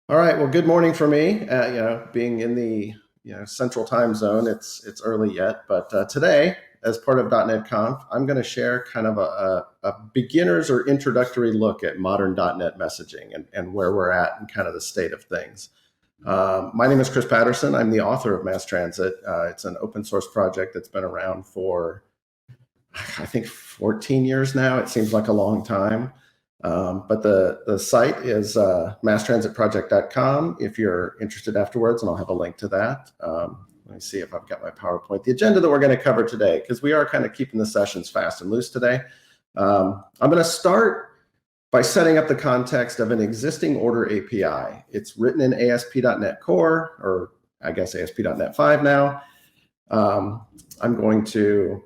All right. Well, good morning for me. Being in the central time zone, it's early yet, but today, as part of .NET Conf, I'm going to share kind of a beginner's or introductory look at modern .NET messaging and where we're at and kind of the state of things. My name is Chris Patterson. I'm the author of MassTransit. It's an open source project that's been around for, I think, 14 years now. It seems like a long time. But the site is MassTransitProject.com if you're interested afterwards, and I'll have a link to that. Let me see if I've got my PowerPoint. The agenda that we're going to cover today, because we are kind of keeping the sessions fast and loose today. I'm going to start by setting up the context of an existing order API. It's written in ASP.NET Core, or I guess ASP.NET 5 now. I'm going to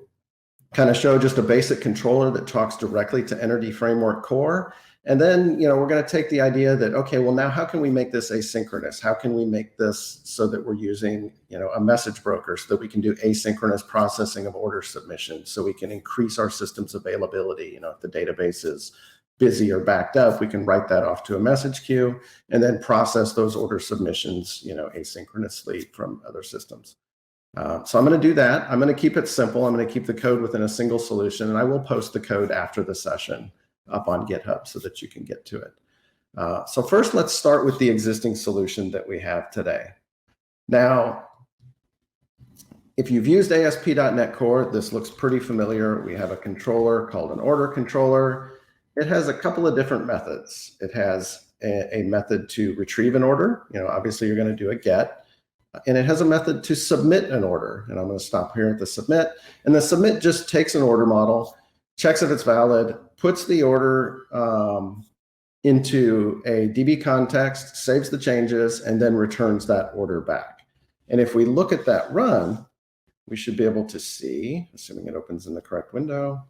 kind of show just a basic controller that talks directly to Entity Framework Core. And then, we're going to take the idea that, okay, well, now how can we make this asynchronous? How can we make this so that we're using, a message broker so that we can do asynchronous processing of order submissions, so we can increase our system's availability. If the database is busy or backed up, we can write that off to a message queue and then process those order submissions, asynchronously from other systems. So I'm going to do that. I'm going to keep it simple. I'm going to keep the code within a single solution, and I will post the code after the session up on GitHub so that you can get to it. So first, let's start with the existing solution that we have today. Now, if you've used ASP.NET Core, this looks pretty familiar. We have a controller called an order controller. It has a couple of different methods. It has a method to retrieve an order. Obviously, you're going to do a get. And it has a method to submit an order. And I'm going to stop here at the submit. And the submit just takes an order model, checks if it's valid, puts the order into a DB context, saves the changes, and then returns that order back. And if we look at that run, we should be able to see, assuming it opens in the correct window,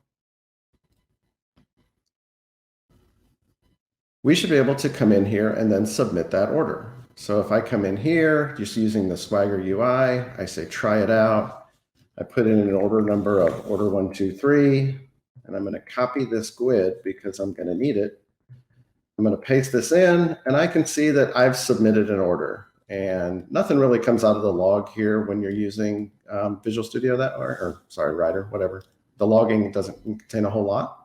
we should be able to come in here and then submit that order. So if I come in here, just using the Swagger UI, I say, try it out. I put in an order number of order 123, and I'm going to copy this GUID because I'm going to need it. I'm going to paste this in, and I can see that I've submitted an order. And nothing really comes out of the log here when you're using Visual Studio Writer, whatever. The logging doesn't contain a whole lot.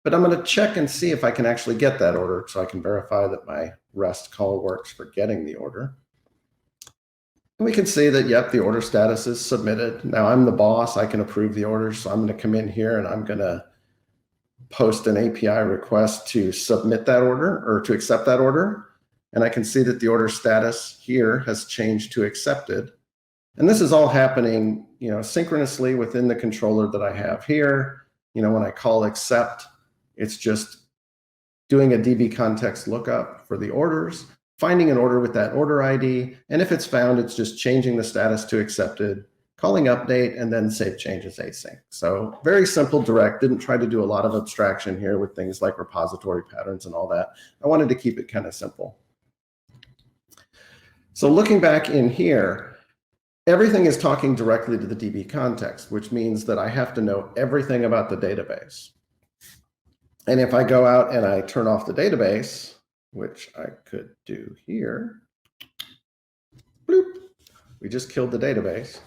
But I'm going to check and see if I can actually get that order so I can verify that my REST call works for getting the order. And we can see that, yep, the order status is submitted. Now I'm the boss. I can approve the order. So I'm going to come in here and I'm going to post an API request to submit that order or to accept that order. And I can see that the order status here has changed to accepted. And this is all happening, synchronously within the controller that I have here. When I call accept, it's just doing a DB context lookup for the orders, finding an order with that order ID, and if it's found, it's just changing the status to accepted, calling update, and then save changes async. So very simple, direct. Didn't try to do a lot of abstraction here with things like repository patterns and all that. I wanted to keep it kind of simple. So looking back in here, everything is talking directly to the DB context, which means that I have to know everything about the database. And if I go out and I turn off the database, which I could do here, bloop, we just killed the database.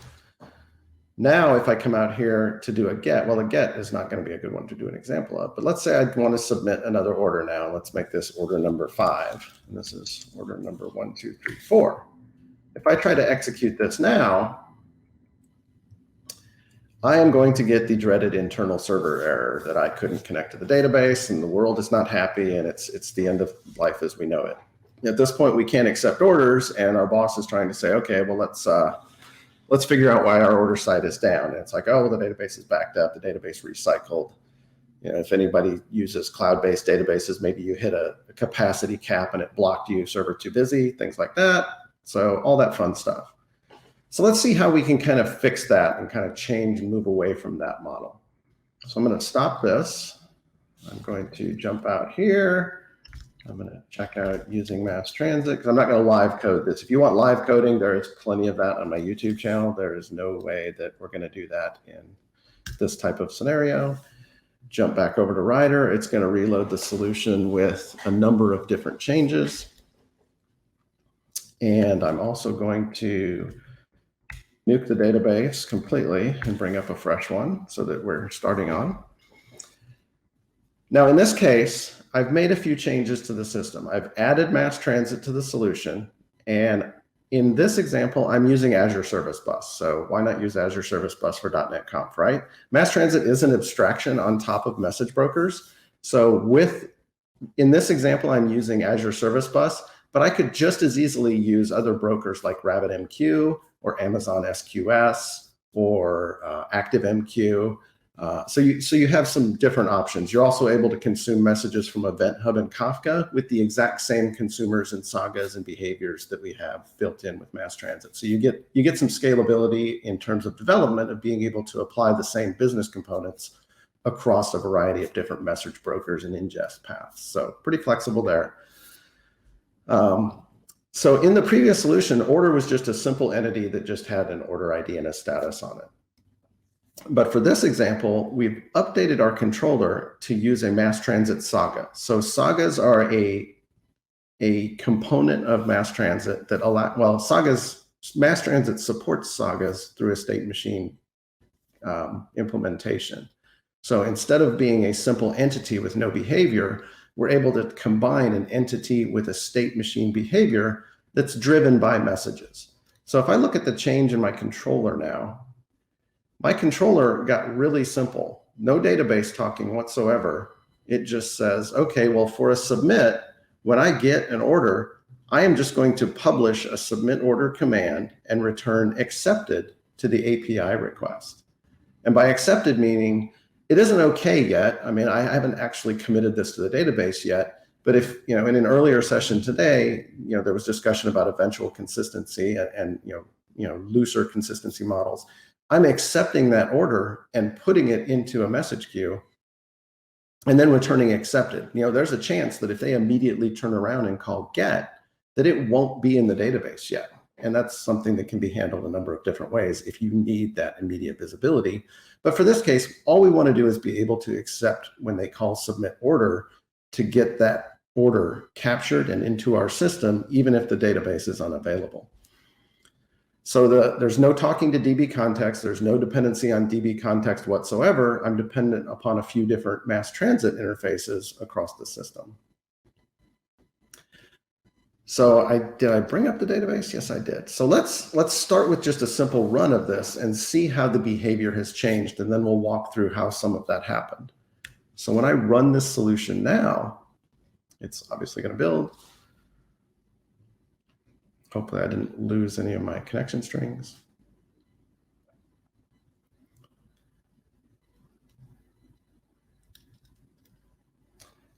Now, if I come out here to do a get, well, a get is not going to be a good one to do an example of, but let's say I want to submit another order now. Let's make this order number 5, and this is order number 1, 2, 3, 4. If I try to execute this now, I am going to get the dreaded internal server error that I couldn't connect to the database and the world is not happy and it's the end of life as we know it. At this point, we can't accept orders and our boss is trying to say, okay, well, let's figure out why our order site is down. And it's like, oh, well, the database is backed up, the database recycled. If anybody uses cloud-based databases, maybe you hit a capacity cap and it blocked you, server too busy, things like that. So all that fun stuff. So let's see how we can kind of fix that and kind of change and move away from that model. So I'm going to stop this. I'm going to jump out here. I'm going to check out using MassTransit because I'm not going to live code this. If you want live coding, there is plenty of that on my YouTube channel. There is no way that we're going to do that in this type of scenario. Jump back over to Writer. It's going to reload the solution with a number of different changes. And I'm also going to nuke the database completely and bring up a fresh one so that we're starting on. Now, in this case, I've made a few changes to the system. I've added MassTransit to the solution. And in this example, I'm using Azure Service Bus. So why not use Azure Service Bus for .NET Conf, right? MassTransit is an abstraction on top of message brokers. So in this example, I'm using Azure Service Bus, but I could just as easily use other brokers like RabbitMQ or Amazon SQS or ActiveMQ. So you have some different options. You're also able to consume messages from Event Hub and Kafka with the exact same consumers and sagas and behaviors that we have built in with MassTransit. So you get some scalability in terms of development of being able to apply the same business components across a variety of different message brokers and ingest paths. So pretty flexible there. So in the previous solution, order was just a simple entity that just had an order ID and a status on it. But for this example, we've updated our controller to use a MassTransit saga. So sagas are a component of MassTransit that MassTransit supports sagas through a state machine implementation. So instead of being a simple entity with no behavior, we're able to combine an entity with a state machine behavior that's driven by messages. So if I look at the change in my controller now, my controller got really simple. No database talking whatsoever. It just says, okay, well, for a submit, when I get an order, I am just going to publish a submit order command and return accepted to the API request. And by accepted meaning, it isn't okay yet. I mean, I haven't actually committed this to the database yet. But if, in an earlier session today, there was discussion about eventual consistency and looser consistency models. I'm accepting that order and putting it into a message queue and then returning accepted. There's a chance that if they immediately turn around and call get, that it won't be in the database yet. And that's something that can be handled a number of different ways if you need that immediate visibility. But for this case, all we want to do is be able to accept when they call submit order to get that order captured and into our system, even if the database is unavailable. So there's no talking to DB context. There's no dependency on DB context whatsoever. I'm dependent upon a few different MassTransit interfaces across the system. So did I bring up the database? Yes, I did. So let's start with just a simple run of this and see how the behavior has changed, and then we'll walk through how some of that happened. So when I run this solution now, it's obviously going to build. Hopefully I didn't lose any of my connection strings.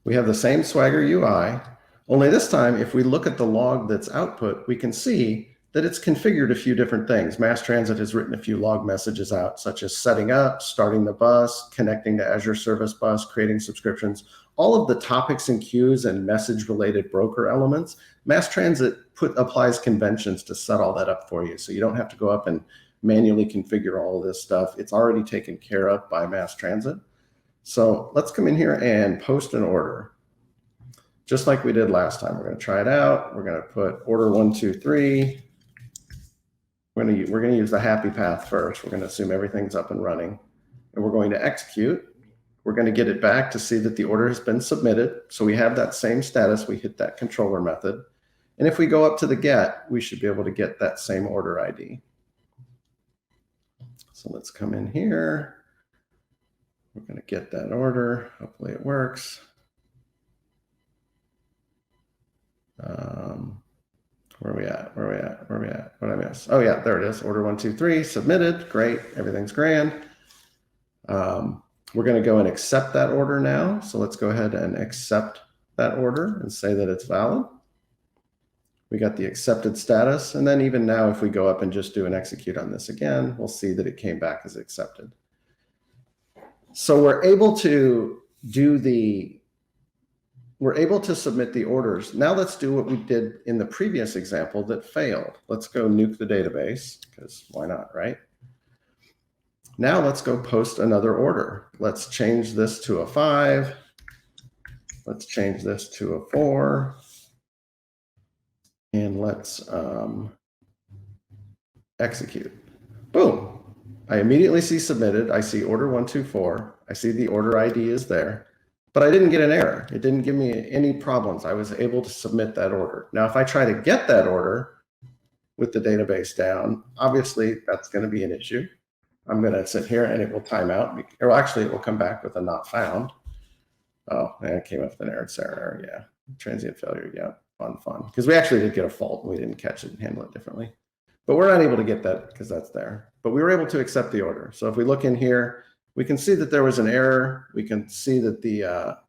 We have the same Swagger UI, only this time, if we look at the log that's output, we can see that it's configured a few different things. MassTransit has written a few log messages out, such as setting up, starting the bus, connecting to Azure Service Bus, creating subscriptions. All of the topics and queues and message-related broker elements, MassTransit applies conventions to set all that up for you. So you don't have to go up and manually configure all of this stuff. It's already taken care of by MassTransit. So let's come in here and post an order. Just like we did last time. We're going to try it out. We're going to put order 1, 2, 3. We're going to use the happy path first. We're going to assume everything's up and running. And we're going to execute. We're going to get it back to see that the order has been submitted. So we have that same status. We hit that controller method. And if we go up to the get, we should be able to get that same order ID. So let's come in here. We're going to get that order. Hopefully it works. Where are we at? Where are we at? Where are we at? What did I miss? Oh yeah, there it is. Order 1, 2, 3, submitted. Great, everything's grand. We're going to go and accept that order now. So let's go ahead and accept that order and say that it's valid. We got the accepted status. And then even now, if we go up and just do an execute on this again, we'll see that it came back as accepted. So we're able to submit the orders. Now let's do what we did in the previous example that failed. Let's go nuke the database, because why not, right? Now let's go post another order. Let's change this to a 5. Let's change this to a 4. And let's execute. Boom. I immediately see submitted. I see order 124. I see the order ID is there, but I didn't get an error. It didn't give me any problems. I was able to submit that order. Now, if I try to get that order with the database down, obviously that's going to be an issue. I'm going to sit here and it will time out, or actually it will come back with a not found. Oh, and it came up with an error. Yeah, transient failure. Yeah, fun. Because we actually did get a fault and we didn't catch it and handle it differently. But we're not able to get that because that's there. But we were able to accept the order. So if we look in here, we can see that there was an error. We can see that the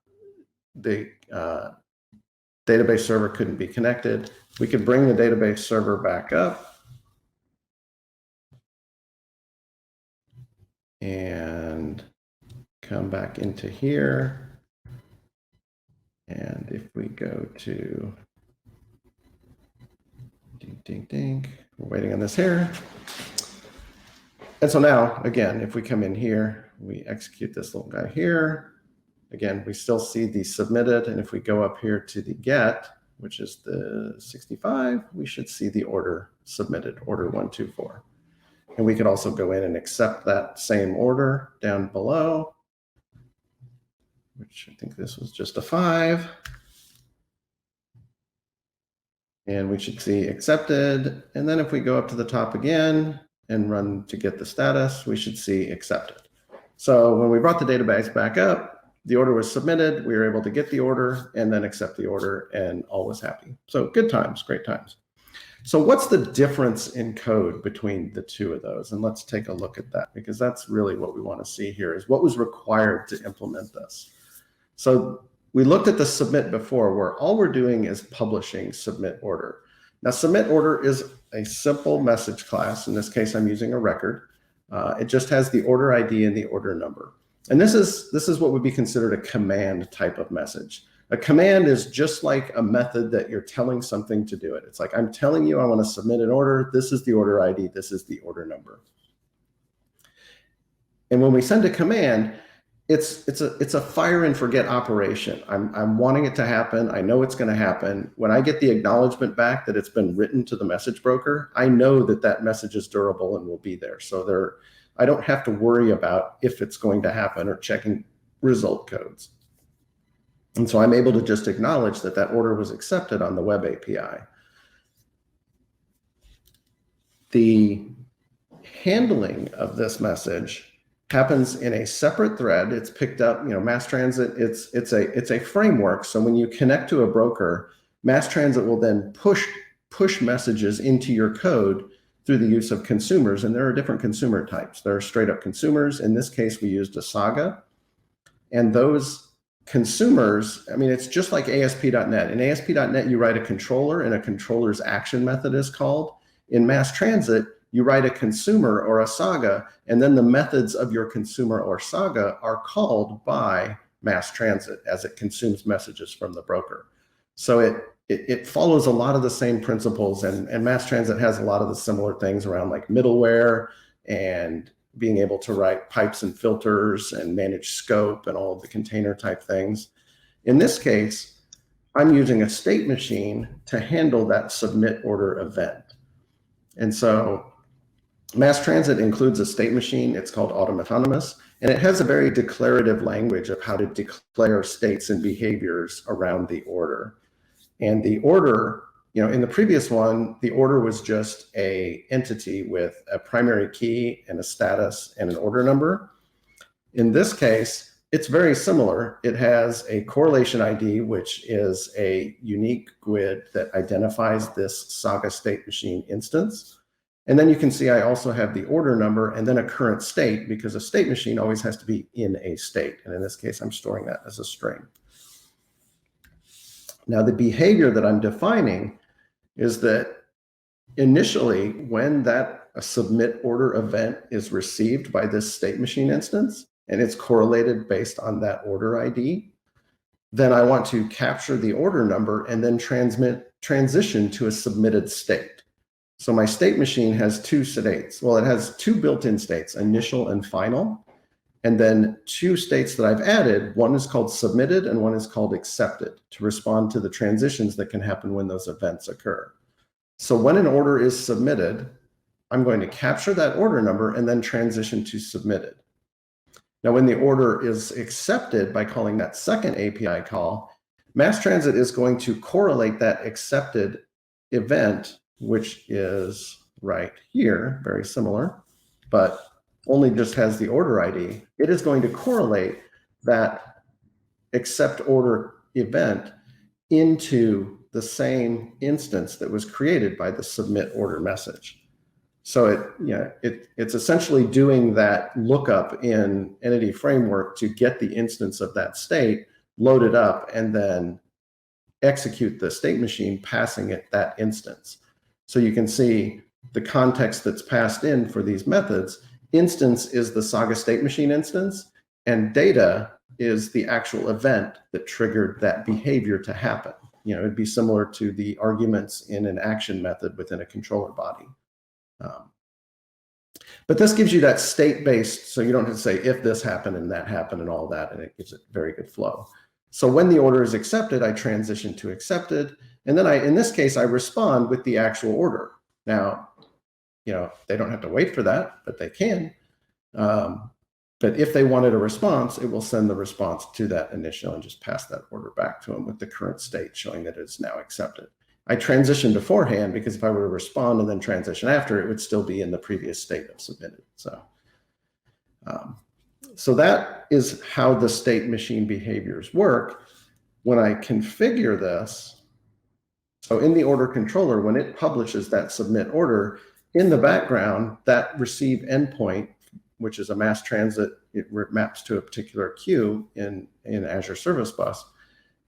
database server couldn't be connected. We could bring the database server back up and come back into here. And if we go to ding, we're waiting on this here. And so now, again, if we come in here, we execute this little guy here. Again, we still see the submitted. And if we go up here to the get, which is the 65, we should see the order submitted, order 124. And we could also go in and accept that same order down below, which I think this was just a 5. And we should see accepted. And then if we go up to the top again and run to get the status, we should see accepted. So when we brought the database back up, the order was submitted, we were able to get the order and then accept the order, and all was happy. So good times, great times. So what's the difference in code between the two of those? And let's take a look at that, because that's really what we want to see here, is what was required to implement this. So we looked at the submit before, where all we're doing is publishing submit order. Now, submit order is a simple message class. In this case, I'm using a record. It just has the order ID and the order number. And this is what would be considered a command type of message. A command is just like a method that you're telling something to do it. It's like, I'm telling you I want to submit an order. This is the order ID. This is the order number. And when we send a command, it's a fire and forget operation. I'm wanting it to happen. I know it's going to happen. When I get the acknowledgement back that it's been written to the message broker, I know that that message is durable and will be there. So I don't have to worry about if it's going to happen or checking result codes. And so I'm able to just acknowledge that that order was accepted on the web API. The handling of this message happens in a separate thread. It's picked up, MassTransit, it's a framework. So when you connect to a broker, MassTransit will then push messages into your code through the use of consumers. And there are different consumer types. There are straight up consumers. In this case, we used a Saga. And those consumers, it's just like ASP.NET. In ASP.NET, you write a controller and a controller's action method is called. In MassTransit, you write a consumer or a Saga, and then the methods of your consumer or Saga are called by MassTransit as it consumes messages from the broker. So it follows a lot of the same principles, and MassTransit has a lot of the similar things around like middleware and being able to write pipes and filters and manage scope and all of the container type things. In this case, I'm using a state machine to handle that submit order event. And so MassTransit includes a state machine. It's called Autonomous, and it has a very declarative language of how to declare states and behaviors around the order. And the order, in the previous one, the order was just an entity with a primary key and a status and an order number. In this case, it's very similar. It has a correlation ID, which is a unique GUID that identifies this Saga state machine instance. And then you can see I also have the order number and then a current state, because a state machine always has to be in a state. And in this case, I'm storing that as a string. Now, the behavior that I'm defining is that initially, when that submit order event is received by this state machine instance, and it's correlated based on that order ID, then I want to capture the order number and then transition to a submitted state. So my state machine has two states. Well, it has two built-in states, initial and final, and then two states that I've added. One is called submitted and one is called accepted, to respond to the transitions that can happen when those events occur. So when an order is submitted, I'm going to capture that order number and then transition to submitted. Now, when the order is accepted by calling that second API call, MassTransit is going to correlate that accepted event, which is right here, very similar, but only just has the order ID. It is going to correlate that accept order event into the same instance that was created by the submit order message. So it's essentially doing that lookup in Entity Framework to get the instance of that state, load it up, and then execute the state machine passing it that instance. So you can see the context that's passed in for these methods. Instance is the Saga state machine instance, and data is the actual event that triggered that behavior to happen. It'd be similar to the arguments in an action method within a controller body. But this gives you that state-based, so you don't have to say if this happened and that happened and all that, and it gives it very good flow. So when the order is accepted, I transition to accepted, and then in this case, I respond with the actual order. Now, they don't have to wait for that, but they can. But if they wanted a response, it will send the response to that initial and just pass that order back to them with the current state showing that it's now accepted. I transitioned beforehand because if I were to respond and then transition after, it would still be in the previous state of submitted. So that is how the state machine behaviors work. When I configure this, so in the order controller, when it publishes that submit order, in the background, that receive endpoint, which is a MassTransit, it maps to a particular queue in Azure Service Bus.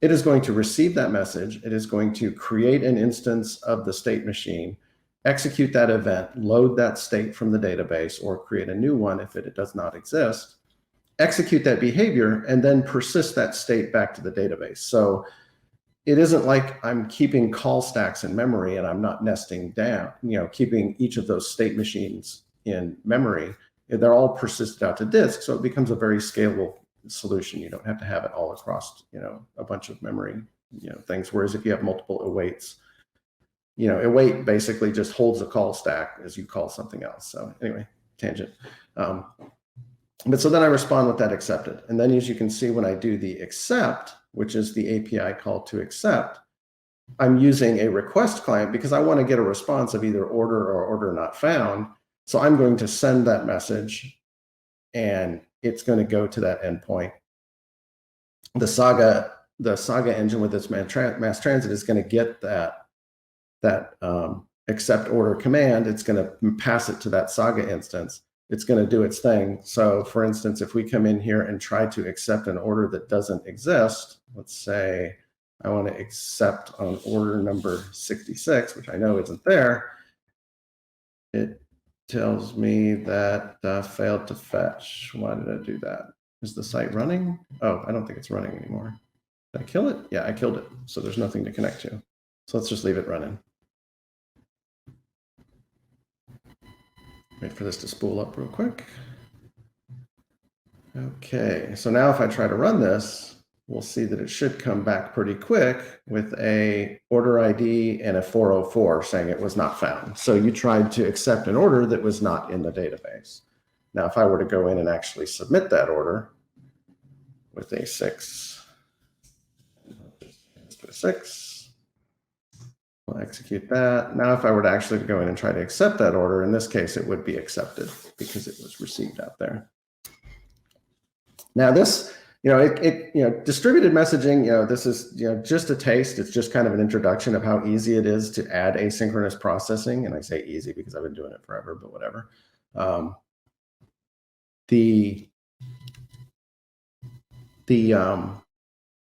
It is going to receive that message. It is going to create an instance of the state machine, execute that event, load that state from the database, or create a new one if it does not exist, execute that behavior, and then persist that state back to the database. So it isn't like I'm keeping call stacks in memory and I'm not nesting down, keeping each of those state machines in memory. They're all persisted out to disk, so it becomes a very scalable solution. You don't have to have it all across, a bunch of memory, things. Whereas if you have multiple awaits, await basically just holds a call stack as you call something else. So anyway, tangent. But so then I respond with that accepted. And then as you can see, when I do the accept, which is the API call to accept, I'm using a request client because I want to get a response of either order or order not found. So I'm going to send that message and it's going to go to that endpoint. The Saga engine with its MassTransit is going to get that accept order command. It's going to pass it to that Saga instance. It's going to do its thing. So for instance, if we come in here and try to accept an order that doesn't exist, let's say I want to accept on order number 66, which I know isn't there, it tells me that failed to fetch. Why did I do that? Is the site running? Oh, I don't think it's running anymore. Did I kill it? Yeah, I killed it. So there's nothing to connect to. So let's just leave it running. Wait for this to spool up real quick. Okay, so now if I try to run this, we'll see that it should come back pretty quick with a order ID and a 404 saying it was not found. So you tried to accept an order that was not in the database. Now, if I were to go in and actually submit that order with a 6, let's put a 6, we'll execute that. Now, if I were to actually go in and try to accept that order, in this case, it would be accepted because it was received out there. Now this, distributed messaging, this is, just a taste. It's just kind of an introduction of how easy it is to add asynchronous processing. And I say easy because I've been doing it forever, but whatever.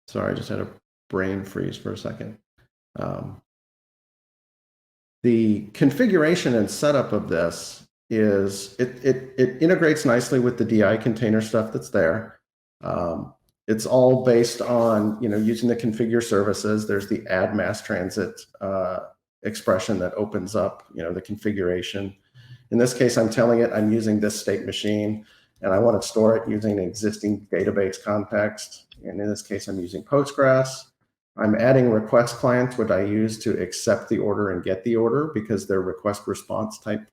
Sorry, I just had a brain freeze for a second. The configuration and setup of this is, it integrates nicely with the DI container stuff that's there. It's all based on, using the configure services. There's the add MassTransit expression that opens up, the configuration. In this case, I'm telling it I'm using this state machine and I want to store it using an existing database context. And in this case, I'm using Postgres. I'm adding request clients, which I use to accept the order and get the order because they're request response type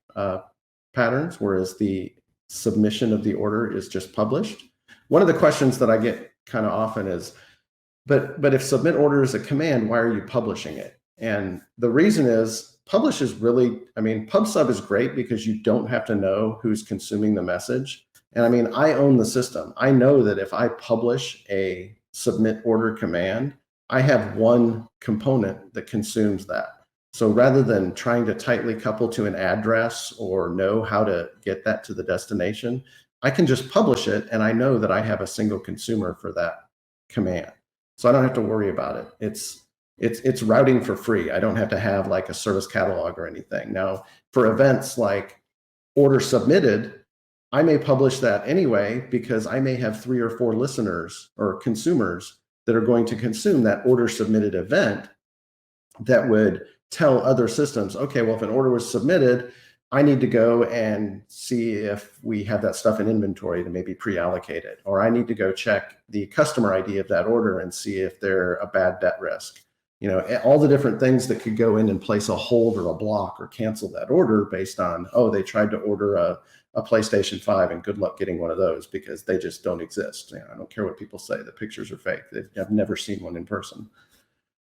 patterns, whereas the submission of the order is just published. One of the questions that I get kind of often is, but if submit order is a command, why are you publishing it? And the reason is publish is really, I mean, PubSub is great because you don't have to know who's consuming the message. And I mean, I own the system. I know that if I publish a submit order command, I have one component that consumes that. So rather than trying to tightly couple to an address or know how to get that to the destination, I can just publish it and I know that I have a single consumer for that command. So I don't have to worry about it. It's routing for free. I don't have to have like a service catalog or anything. Now, for events like order submitted, I may publish that anyway because I may have 3 or 4 listeners or consumers that are going to consume that order submitted event that would tell other systems, okay, well, if an order was submitted, I need to go and see if we have that stuff in inventory to maybe pre-allocate it, or I need to go check the customer ID of that order and see if they're a bad debt risk. You know, all the different things that could go in and place a hold or a block or cancel that order based on, oh, they tried to order a PlayStation 5 and good luck getting one of those because they just don't exist. You know, I don't care what people say, the pictures are fake. I've never seen one in person.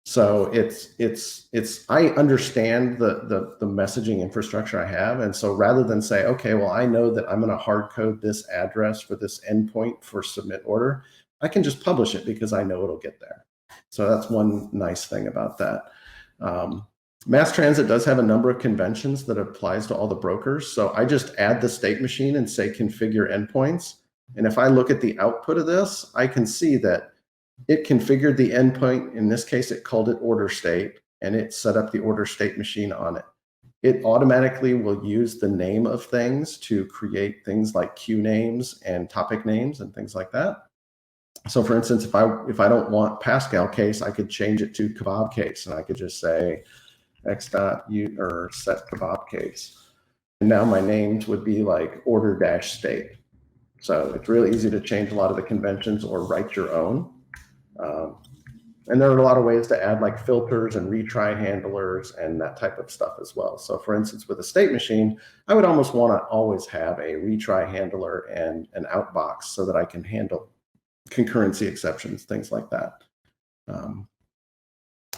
So I understand the messaging infrastructure I have. And so rather than say, okay, well, I know that I'm going to hard code this address for this endpoint for submit order, I can just publish it because I know it'll get there. So that's one nice thing about that. MassTransit does have a number of conventions that applies to all the brokers. So I just add the state machine and say configure endpoints. And if I look at the output of this, I can see that it configured the endpoint. In this case, it called it order state, and it set up the order state machine on it. It automatically will use the name of things to create things like queue names and topic names and things like that. So for instance, if I don't want Pascal case, I could change it to kebab case, and I could just say x.u or set kebab case. And now my names would be like order dash state. So it's really easy to change a lot of the conventions or write your own. And there are a lot of ways to add like filters and retry handlers and that type of stuff as well. So for instance, with a state machine, I would almost want to always have a retry handler and an outbox so that I can handle concurrency exceptions, things like that.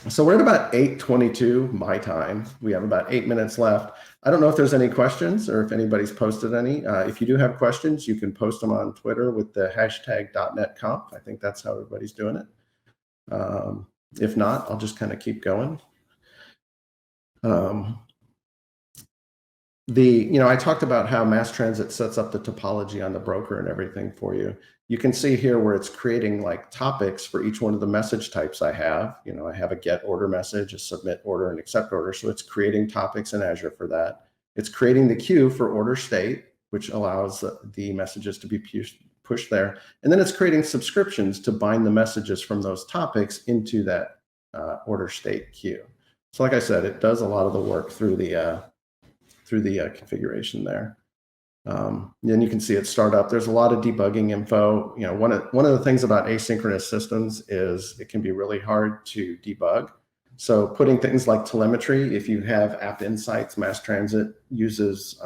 So we're at about 8:22 my time. We have about 8 minutes left. I don't know if there's any questions or if anybody's posted any. If you do have questions, you can post them on Twitter with the hashtag .NETConf. I think that's how everybody's doing it. If not, I'll just kind of keep going. I talked about how MassTransit sets up the topology on the broker and everything for you. You can see here where it's creating like topics for each one of the message types I have. You know, I have a get order message, a submit order, and accept order. So it's creating topics in Azure for that. It's creating the queue for order state, which allows the messages to be pushed there. And then it's creating subscriptions to bind the messages from those topics into that order state queue. So like I said, it does a lot of the work through the configuration there. Then you can see it start up. There's a lot of debugging info. You know, one of the things about asynchronous systems is it can be really hard to debug. So putting things like telemetry, if you have App Insights, MassTransit uses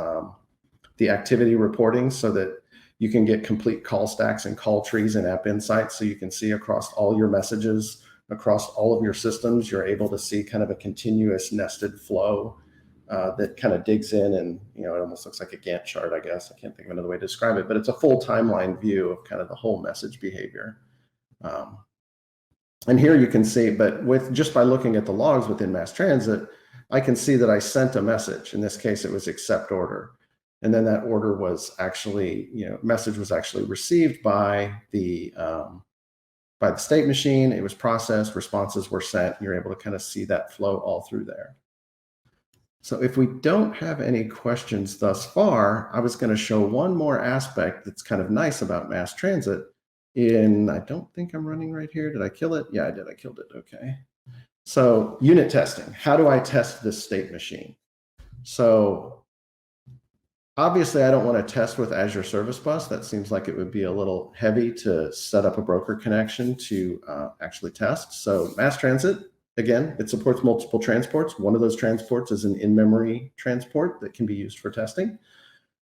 the activity reporting so that you can get complete call stacks and call trees in App Insights, so you can see across all your messages, across all of your systems, you're able to see kind of a continuous nested flow that kind of digs in, and it almost looks like a Gantt chart, I guess. I can't think of another way to describe it, but it's a full timeline view of kind of the whole message behavior. And here you can see, but just by looking at the logs within MassTransit, I can see that I sent a message. In this case, it was accept order. And then that order was actually, message was actually received by the state machine. It was processed, responses were sent. You're able to kind of see that flow all through there. So if we don't have any questions thus far, I was going to show one more aspect that's kind of nice about MassTransit. I don't think I'm running right here. Did I kill it? Yeah, I did. I killed it. Okay. So unit testing. How do I test this state machine? So Obviously, I don't want to test with Azure Service Bus. That seems like it would be a little heavy to set up a broker connection to actually test. So MassTransit, again, it supports multiple transports. One of those transports is an in-memory transport that can be used for testing.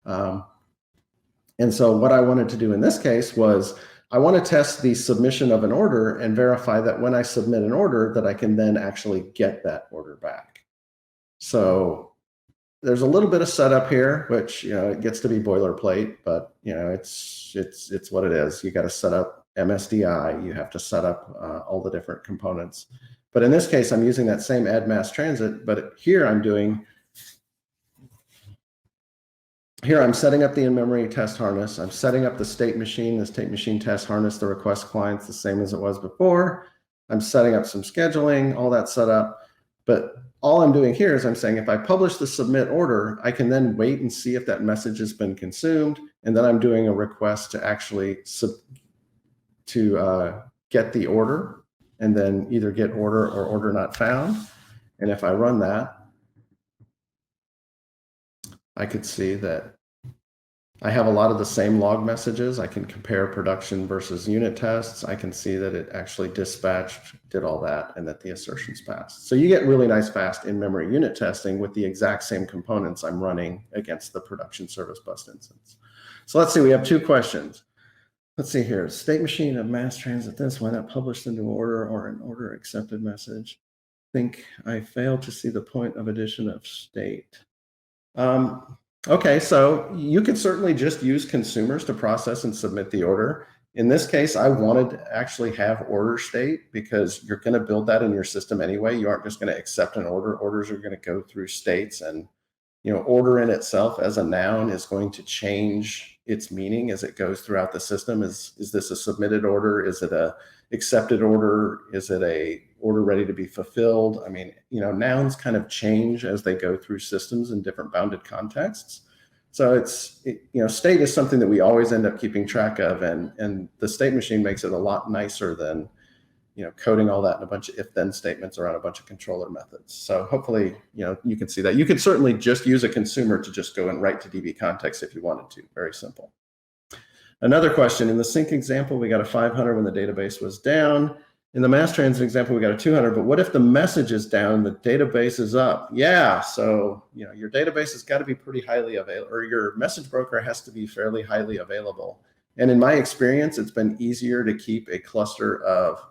And so what I wanted to do in this case was I want to test the submission of an order and verify that when I submit an order that I can then actually get that order back. So there's a little bit of setup here, which, it gets to be boilerplate, but it's what it is. You got to set up MSDI. You have to set up all the different components. But in this case, I'm using that same add MassTransit, but here I'm setting up the in-memory test harness. I'm setting up the state machine test harness, the request client's the same as it was before. I'm setting up some scheduling, all that set up. But all I'm doing here is I'm saying if I publish the submit order, I can then wait and see if that message has been consumed. And then I'm doing a request to actually get the order, and then either get order or order not found. And if I run that, I could see that I have a lot of the same log messages. I can compare production versus unit tests. I can see that it actually dispatched, did all that, and that the assertions passed. So you get really nice fast in-memory unit testing with the exact same components I'm running against the production service bus instance. So let's see, we have 2 questions. Let's see here, state machine of MassTransit this, why not publish the new order or an order accepted message? Think I failed to see the point of addition of state. Okay, so you could certainly just use consumers to process and submit the order. In this case, I wanted to actually have order state because you're going to build that in your system anyway. You aren't just going to accept an order. Orders are going to go through states, and order in itself as a noun is going to change its meaning as it goes throughout the system. Is this a submitted order? Is it a accepted order? Is it a order ready to be fulfilled? I mean, nouns kind of change as they go through systems in different bounded contexts. So state is something that we always end up keeping track of, and the state machine makes it a lot nicer than coding all that in a bunch of if-then statements around a bunch of controller methods. So hopefully, you can see that. You could certainly just use a consumer to just go and write to DB context if you wanted to. Very simple. Another question, in the sync example, we got a 500 when the database was down. In the MassTransit example, we got a 200, but what if the message is down, the database is up? Yeah, so your database has got to be pretty highly available, or your message broker has to be fairly highly available. And in my experience, it's been easier to keep a cluster of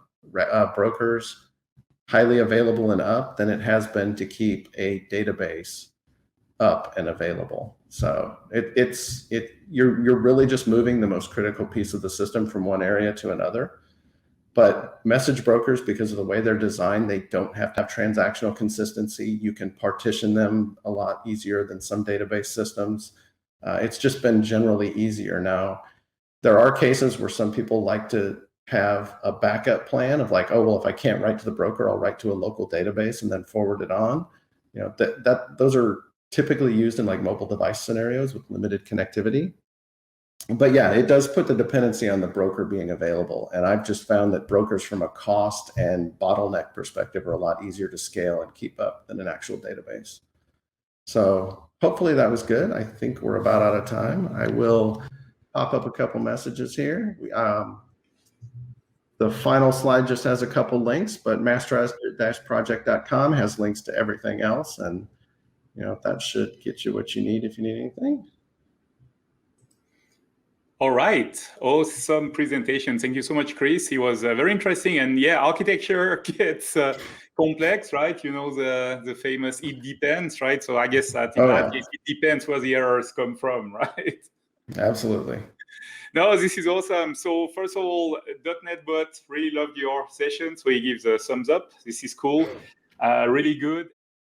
brokers highly available and up than it has been to keep a database up and available. So you're really just moving the most critical piece of the system from one area to another. But message brokers, because of the way they're designed, they don't have to have transactional consistency. You can partition them a lot easier than some database systems. It's just been generally easier. Now, there are cases where some people like to have a backup plan of like, oh, well, if I can't write to the broker, I'll write to a local database and then forward it on. Those are typically used in like mobile device scenarios with limited connectivity. But yeah, it does put the dependency on the broker being available. And I've just found that brokers from a cost and bottleneck perspective are a lot easier to scale and keep up than an actual database. So hopefully that was good. I think we're about out of time. I will pop up a couple messages here. The final slide just has a couple links, but MassTransit-project.com has links to everything else. And that should get you what you need if you need anything. All right, awesome presentation. Thank you so much, Chris. It was very interesting, and yeah, architecture gets complex, right? The famous "it depends," right? So I guess that it depends where the errors come from, right? Absolutely. No, this is awesome. So first of all, .NET Bot really loved your session, so he gives a thumbs up. This is cool, really good.